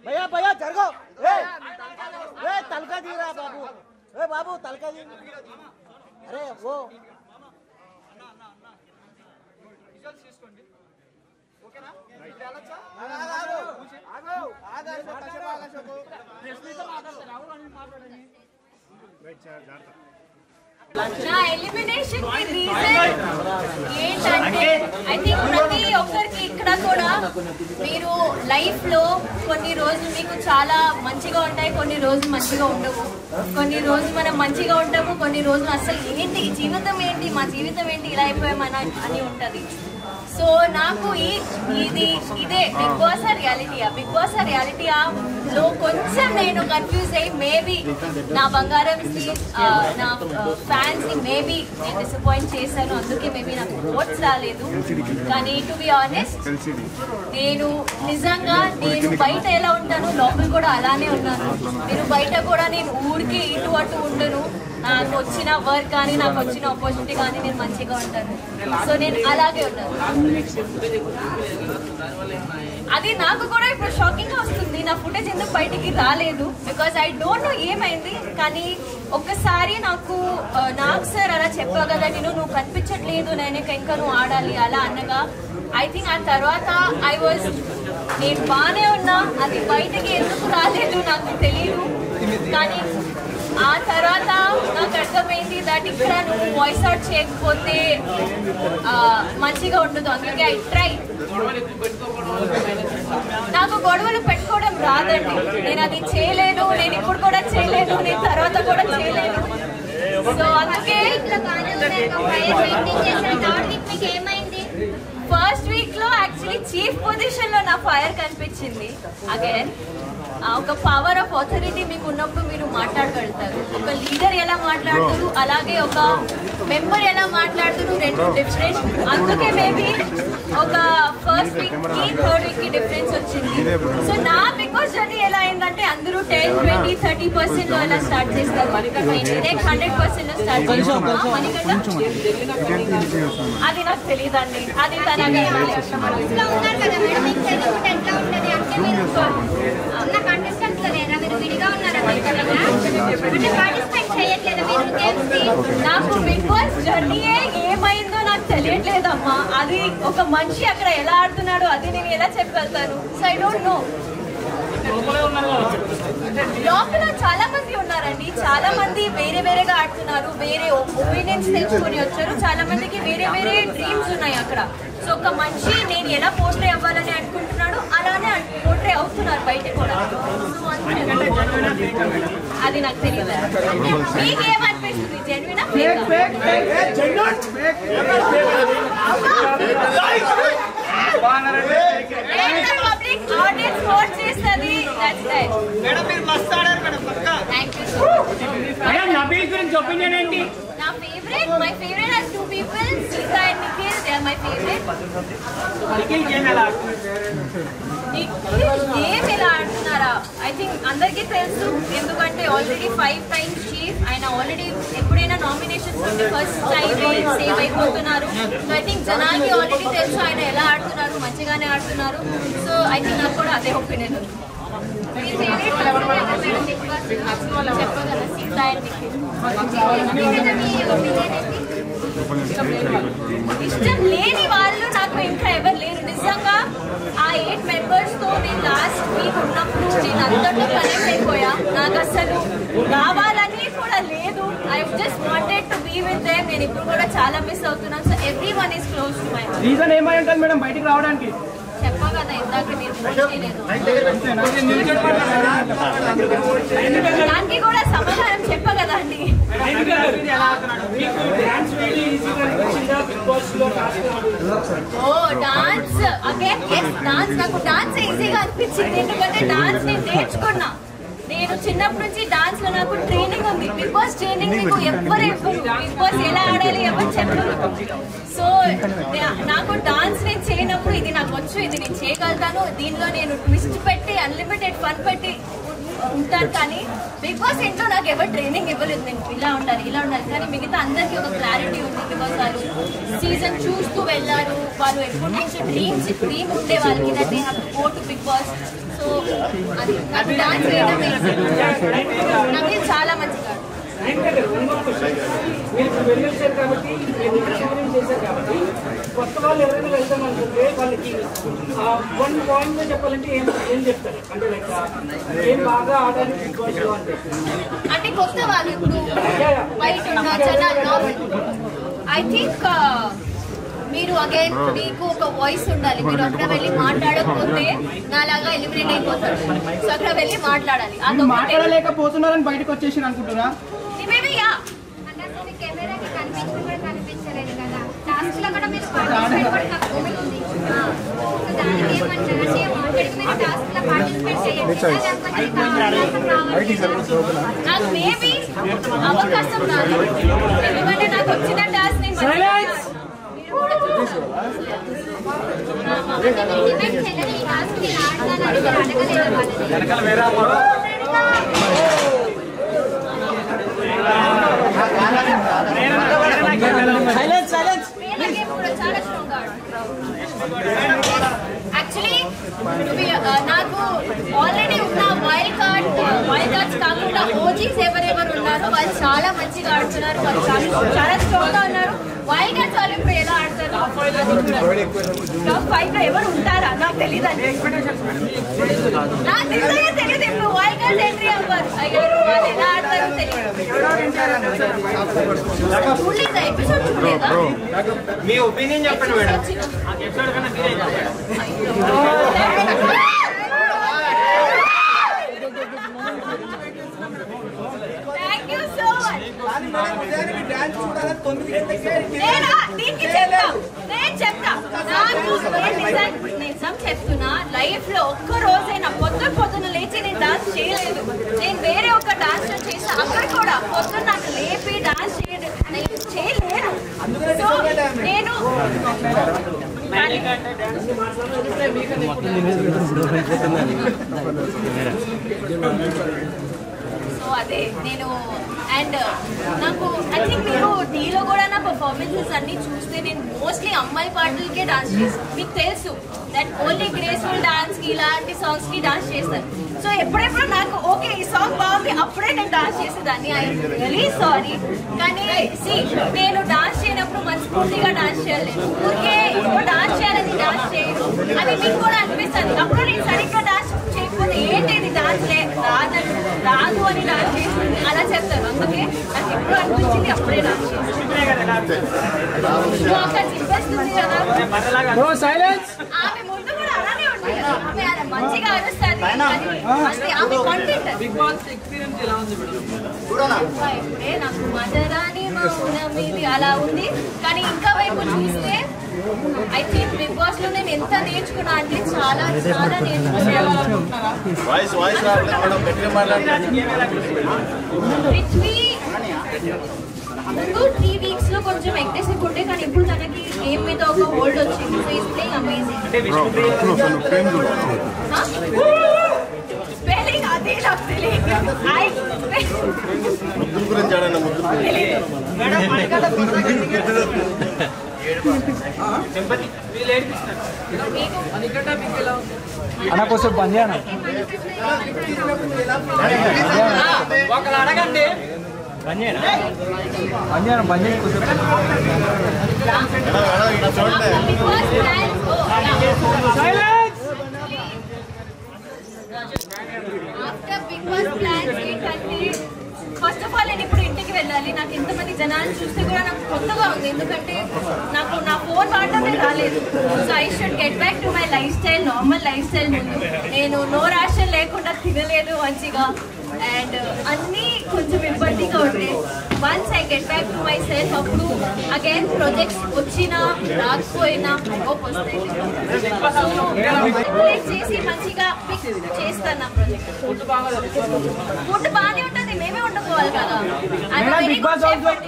भैया भैया जरगो ए तलका दी रहा बाबू ए बाबू तलका दी अरे वो నా ఎలిమినేషన్ కి రీజన్ ఏంటంటే ఐ థింక్ ప్రతి ఒక్కరికి ఇక్కడ కూడా మీరు లైఫ్ లో కొన్ని రోజులు మీకు చాలా మంచిగా ఉంటాయి, కొన్ని రోజులు మంచిగా ఉండవు. కొన్ని రోజులు మనం మంచిగా ఉంటాము, కొన్ని రోజులు అసలు ఏంటి జీవితం ఏంటి, మా జీవితం ఏంటి ఇలా అయిపోయామని అని ఉంటది. సో నాకు ఇదే బిగ్ బాస్ రియాలిటీయా లో కొంచెం నేను కన్ఫ్యూజ్ అయ్యి మేబీ నా బంగారం నా ఫ్యాన్స్ ని మేబీ నేను డిసప్పాయింట్ చేశాను, అందుకే మేబీ నాకు ఓట్స్ రాలేదు. కానీ టు బి ఆనెస్ట్ నేను నిజంగా నేను బయట ఎలా ఉంటాను లోపల కూడా అలానే ఉన్నాను. నేను బయట కూడా నేను ఊరికి ఇటు అటు ఉండను, నాకు వచ్చిన వర్క్ కానీ నాకు వచ్చిన ఆపర్చునిటీ కానీ నేను మంచిగా ఉంటాను. సో నేను అలాగే ఉన్నాను. అది నాకు కూడా ఇప్పుడు షాకింగ్ గా వస్తుంది, నా ఫుటేజ్ ఎందుకు బయటికి రాలేదు, బికాజ్ ఐ డోంట్ నో ఏమైంది. కానీ ఒక్కసారి నాకు సార్ అలా చెప్పావు కదా, నువ్వు కనిపించట్లేదు, నేను ఇంకా నువ్వు ఆడాలి అలా అనగా ఐ థింక్ ఆ తర్వాత నేను బాగానే ఉన్నా, అది బయటకి ఎందుకు రాలేదు నాకు తెలియదు. కానీ ఆ తర్వాత నాకు అర్థమైంది దట్ ఇక్కడ నువ్వు వాయిస్ అవుట్ చేయకపోతే మంచిగా ఉండదు, అందుకే ఐ ట్రై. నాకు గొడవలు పెట్టుకోవడం రాదండి, నేను అది చేయలేను, నేను ఇప్పుడు కూడా చేయలేను, నేను తర్వాత కూడా చేయలేను. సో అందుకే ఫస్ట్ వీక్ లో యాక్చువల్లీ చీఫ్ పొజిషన్ లో నా ఫైర్ కనిపించింది. అగైన్ ఒక పవర్ ఆఫ్ అథారిటీ మీకు ఉన్నప్పుడు మీరు మాట్లాడగలుగుతారు. ఒక లీడర్ ఎలా మాట్లాడుతారు, అలాగే ఒక మెంబర్ ఎలా మాట్లాడుతారు, రెండు డిఫరెంట్. అందుకే మేబీ ఒక ఫస్ట్ వీక్ కి థర్డ్ వీక్ కి డిఫరెన్స్ వచ్చింది. సో నా బిగ్ బాస్ జర్నీ ఎలా అయిందంటే అందరూ 10, 20, 30% లో ఎలా స్టార్ట్ చేస్తారు, 100% లో స్టార్ట్ చేస్తాం. అది నాకు తెలియదండి, అది తనగా నాకు బిగ్ బాస్ జర్నీయే ఏమైందో నాకు తెలియట్లేదమ్మా. అది ఒక మనిషి అక్కడ ఎలా ఆడుతున్నాడు అది నేను ఎలా చెప్పగలుగుతాను. So I don't know. లోపల చాలా మంది ఉన్నారండి, చాలా మంది వేరే వేరేగా ఆడుతున్నారు, వేరే ఒపీనియన్స్ తెచ్చుకొని వచ్చారు, చాలా మందికి వేరే వేరే డ్రీమ్స్ ఉన్నాయి అక్కడ. సో ఒక మనిషి నేను ఎలా పోర్ట్రే అవ్వాలని అనుకుంటున్నాడు అలానే పోర్ట్రే అవుతున్నారు బయట కూడా. అది నాకు తెలియదు. మీకేమనిపిస్తుంది, జెన్యునా పబ్లిక్ ఆడియన్స్ ఓట్ చేస్తుంది. My favorite are two people, Sita and Nikhil. They are my favorite. Nikhil game ఎలా ఆడుతున్నారా ఐ థింక్ అందరికీ తెలుసు, ఎందుకంటే ఆల్రెడీ 5 times చీఫ్ ఆయన, ఆల్రెడీ ఎప్పుడైనా నామినేషన్స్ ఉంటే ఫస్ట్ టైం సేవ్ అయిపోతున్నారు. సో ఐ థింక్ జనానికి ఆల్రెడీ తెలుసు ఆయన ఎలా ఆడుతున్నారు, మంచిగానే ఆడుతున్నారు. సో ఐ థింక్ నాకు కూడా అదే ఒపీనియన్. మీ ఫేవరెట్ చెప్పగలరా? సీతా అండ్ నిఖిల్. ఇష్టం లేని వాళ్ళు నాకు ఇంకా ఎవరు లేరు నిజంగా. ఆ 8 members తో నేను లాస్ట్ వీక్ ఉన్నప్పుడు నేను అందరితో కనెక్ట్ అయిపోయా, నాకు అసలు రావాలని కూడా లేదు. I just wanted to be with them. నేను ఇప్పుడు కూడా చాలా మిస్ అవుతున్నాను. So everyone is close to my heart. Reason ఏమై ఉంటుంది మేడం బయటికి రావడానికి? చెప్పా కదా ఇందాక, మీరు ఫోన్ చేయలేదు, దానికి కూడా సమాధానం చెప్పా కదా అండి. ఓ డాన్స్, అగైన్ ఎస్ డాన్స్. నాకు డాన్స్ ఈజీగా అనిపించింది, ఎందుకంటే డాన్స్ నేను నేర్చుకున్నా. నేను చిన్నప్పటి నుంచి డాన్స్ లో నాకు ట్రైనింగ్ ఉంది. బిగ్ బాస్ ట్రైనింగ్ మీకు ఎవ్వరు బిగ్ బాస్ ఎలా ఆడాలి ఎవరు చెప్పరు. సో నాకు డాన్స్ నేను చేయనప్పుడు ఇది నాకు వచ్చు, ఇది నేను చేయగలుగుతాను, దీనిలో నేను ట్విస్ట్ పెట్టి అన్లిమిటెడ్ ఫన్ పెట్టి ఉంటాను. కానీ బిగ్ బాస్ ఇంట్లో నాకు ఎవరు ట్రైనింగ్ ఇవ్వలేదు, నేను ఇలా ఉండాలి ఇలా ఉండాలి. కానీ మిగతా అందరికీ ఒక క్లారిటీ ఉంది. బికాస్ వాళ్ళు సీజన్ చూస్తూ వెళ్ళారు, వాళ్ళు ఎప్పటి నుంచి డ్రీమ్ ఉండే వాళ్ళకి that they have to go to Bigg Boss. So అది నాకు డాన్స్ చేయడం నాకు చాలా మంచిగా. కొత్త వాళ్ళు ఎవరైనా వెళ్తాం అనుకుంటే వాళ్ళకి వన్ పాయింట్ గా చెప్పాలంటే ఏం చెప్తారు? అంటే లైక్ ఏం బాగా ఆడాలి అంటే కొత్త వాళ్ళు ఇప్పుడు బయట ఉన్న జనాలు ఐ థింక్ మీరు అగైన్ మీకు ఒక వాయిస్ ఉండాలి. మీరు అక్కడ వెళ్ళి మాట్లాడకపోతే నాలాగా ఎలిమినేట్ అయిపోతారు. సో అక్కడ వెళ్ళి మాట్లాడాలి. మాట్లాడలేకపోతున్నారని బయటకు వచ్చేసి అనుకుంటున్నా. కెమెరాకి కనిపించడం కూడా కనిపించలేదు కదా. టాస్క్ లో కూడా మీరు పార్టిసిపేట్ కూడా తక్కువ ఉంది. దానికి ఏమంటారు అంటే మాట్లాడి మీరు టాస్క్ లో పార్టిసిపేట్ చేయండి. నాకు మేబీ అవకాశం రాదు, ఎందుకంటే నాకు వచ్చిన టాస్క్ నేను యాక్చువల్లీ నాకు ఆల్రెడీ ఉన్న వైల్డ్ కార్డ్స్ కాకుండా ఓజీస్ ఎవరెవరు ఉన్నారో వాళ్ళు చాలా మంచిగా ఆడుతున్నారు, వాళ్ళు చాలా స్ట్రాంగ్ గా ఉన్నారు. వైల్డ్ కార్డ్స్ వాళ్ళు ఇప్పుడు ఎలా ఆడతారు? టాప్ 5 లో ఎవరు ఉంటారా నాకు తెలియదు అండి. నాకు నిజంగా తెలియదు. ఇప్పుడు వైల్డ్ కార్డ్స్ ఎంట్రీ అవ్వరు, వాళ్ళు ఎలా ఆడతారో తెలియదు. చూడలేదా ఎపిసోడ్? చూడలేదా? మీ ఒపీనియన్ చెప్పండి madam. Thank you so much. నేను చెప్తా నిజం చెప్తున్నా. లైఫ్ లో ఒక్క రోజైనా పొద్దున లేచి నేను డాన్స్ చేయలేదు. నేను వేరే ఒక డాన్స్ చేసా, అక్కడ కూడా పొద్దున్న నాకు లేపి డాన్స్ చేయలేదు. సో నేను సో అదే నేను అండ్ నాకు ఐ థింక్ మీరు టీలో కూడా నా పర్ఫార్మెన్సెస్ అన్ని చూస్తే నేను మోస్ట్లీ అమ్మాయి పాటలకే డాన్స్ చేస్తాను. మీకు తెలుసు దట్ ఓన్లీ గ్రేస్ఫుల్ డాన్స్ కి ఇలాంటి సాంగ్స్ కి డాన్స్ చేస్తాను. సో ఎప్పుడెప్పుడు నాకు ఓకే ఈ సాంగ్ బాగుంది అప్పుడే నేను డాన్స్ చేసేదాన్ని. I really sorry. కానీ నేను డాన్స్ చేయనప్పుడు మనస్ఫూర్తిగా డాన్స్ చేయలేదు. ఓకే ఇప్పుడు డాన్స్ చేయాలని డాన్స్ చేయను అని మీకు కూడా అనిపిస్తుంది. అప్పుడు నేను సరిగ్గా డాన్స్ చేయకపోతే ఏంటి ఇది డాన్స్ రాదు అని డాన్స్ చేస్తుంది అలా చెప్తారు. అందుకే నాకు ఎప్పుడు అనిపించింది అప్పుడే డాన్స్ చేస్తాను. అక్కడ చెప్పేస్తుంది కదా ఆమె ముందు కూడా అలానే ఉంటుంది కదా. ఆమె మంచిగా అరుస్తుంది. ఆమె కాంటెంట్ ఇప్పుడే నాకు మదరాని మౌనమిది అలా ఉంది. కానీ ఇంకా వైపు చూస్తే ఐ థింక్ బిగ్ బాస్ లో నేను ఎంత నేర్చుకున్నా అంటే చాలా చాలా నేర్చుకున్నాను. పృథ్వీ ముందు 3 weeks లో కొంచెం అగ్రెసివ్ ఉంటే, కానీ ఇప్పుడు తనకి గేమ్ మీద ఒక హోల్డ్ వచ్చింది. So is playing amazing. Spelling అదే నాకు తెలియదు. అన్న కొంచెం పని చేయను ఒకరు అడగండి. పని కొంచెం ఆఫ్టర్ బిగ్ బాస్ ప్లాన్స్ ఏంటంటే ఫస్ట్ ఆఫ్ ఆల్ నేను ఇప్పుడు ఇంటికి వెళ్ళాలి. నాకు ఎంతమంది జనాలు చూస్తే కూడా నాకు కొత్తగా ఉంది, ఎందుకంటే నాకు నా ఫోన్ వాడటమే రాలేదు. So I should get back to my life style, normal life style. ముందు నేను నో రేషన్ లేకుండా తినలేదు మంచిగా, అండ్ అన్నీ కొంచెం ఇబ్బందిగా ఉండే. Once I get back to my self అప్పుడు అగైన్ ప్రాజెక్ట్స్ వచ్చినా రాకపోయినా హోప్ వస్తాయి. చేసి మంచిగా ఫిక్స్ చేస్తాను నా ప్రాజెక్ట్. ఫుడ్ బాగానే ఉంటుంది, మేమే వండుకోవాలి కదా.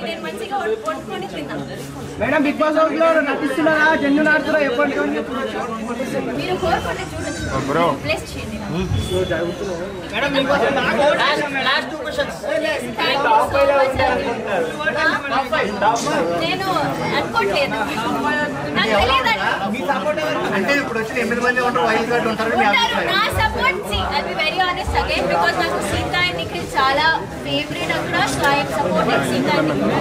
నేను మంచిగా కొనుక్కొని తిన్నా. మేడం బిగ్ బాస్ హౌస్ లో నటిస్తున్నారా జెన్యున్ ఆడుతున్నారా చెప్పండి. మీరు కోరుకుంటే చూడొచ్చు, ప్లేస్ చేయండి. Last 2 questions. నేను అనుకోవట్లేదు, నాకు తెలియదండి. అంటే ఇప్పుడు వచ్చిన 8 మంది ఉంటారు, వైల్డ్ కార్డ్ ఉంటారు. నా support I be very honest again because నాకు సీత అండ్ నిఖిల్ చాలా ఫేవరెట్ అక్కడ. So I support Sita and Nikhil.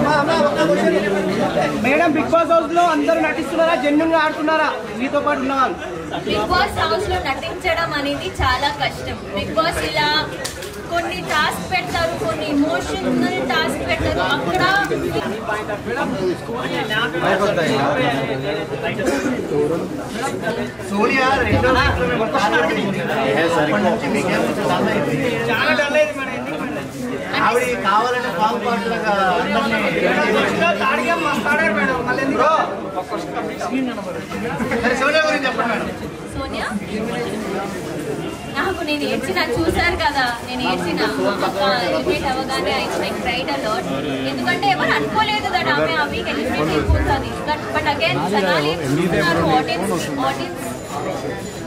Madam Bigg Boss house లో అందరూ నటిస్తున్నారా జెన్యున్ గా ఆడుతున్నారా మీతో పాటు ఉన్నవాళ్ళు? బిగ్ బాస్ హౌస్ లో నటించడం అనేది చాలా కష్టం. బిగ్ బాస్ ఇలా కొన్ని టాస్క్ పెడతారు, కొన్ని ఇమోషనల్ టాస్క్ పెడతారు. అక్కడ సోనియా ఆవిడ కావాలంటే పాలు పాటలుగా సోనియా గురించి చెప్పండి మేడం. సోనియా నాకు నేను ఏడ్చిన చూసారు కదా, నేను ఏడ్చిన ఎలిమినేట్ అవ్వగానే ఐ క్రైడ్ అ లాట్. ఎందుకంటే ఎవరు అనుకోలేదు దట్ ఆమె ఆ వీక్ ఎలిమినేట్ అయిపోతుంది. బట్ అగైన్ జనాలు ఏం చూస్తున్నారు, ఆడియన్స్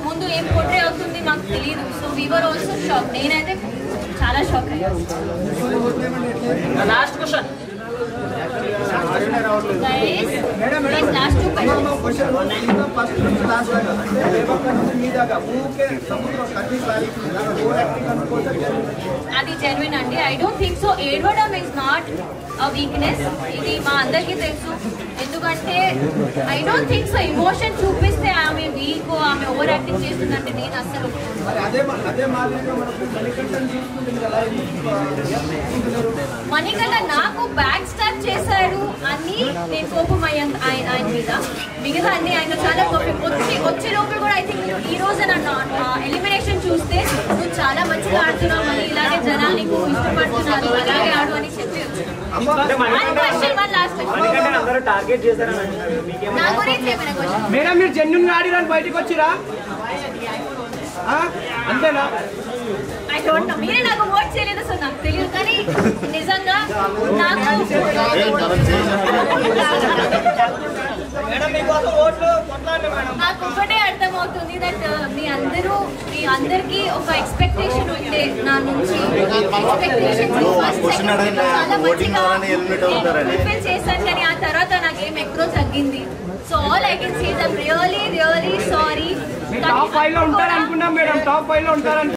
ముందు ఏం పోట్రే అవుతుంది మాకు తెలియదు. So whoever also shock. నేనైతే చాలా షాక్ అయ్యాను. Last question. లాస్ట్ 2 అది జెన్యున్ అండి. I don't think so. ఏడవడం ఇస్ నాట్ అ వీక్నెస్, ఇది మా అందరికీ తెలుసు. ఎందుకంటే I don't think so emotion చూపిస్తే ఆమె వీక్, ఆమె ఓవర్ యాక్టింగ్ చేస్తుందంటే నేను అసలు. మణికంఠ నాకు బ్యాక్ స్టాప్ చేశాడు అని నేను కోపం అయ్యాను ఆయన మీద. మిగతా అన్ని ఆయన చాలా పర్ఫెక్ట్. వచ్చే లోపల కూడా ఐ థింక్ ఈ రోజు నన్ను ఎలిమినేషన్ చూస్తే నువ్వు చాలా మంచిగా ఆడుతున్నావు అని, ఇలాగే జనాలు నీకు ఇష్టపడుతున్నారు, అలాగే ఆడు అని చెప్పి నా గురించి ఏమైనా క్వశ్చన్. మేడం మీరు జెన్యున్ గా ఆడిరని బయటకు వచ్చిరా అంతేనా? ఐ డోంట్ నో, మీరే నాకు ఓట్ చేయలేదు సో నాకు తెలియదు. కానీ నిజంగా నాకు నాకు ఒకటే అర్థమవుతుంది దట్ మీ అందరికీ ఒక ఎక్స్పెక్టేషన్ ఉంటే నా నుంచి. చాలా మంచిగా ఫుల్ఫిల్ చేశాను, కానీ ఆ తర్వాత నాకేం ఎక్కడో తగ్గింది. So all I can see I'm really really sorry. Top 5 లో ఉంటారనుకున్నాం మేడం, టాప్ 5 లో ఉంటారని.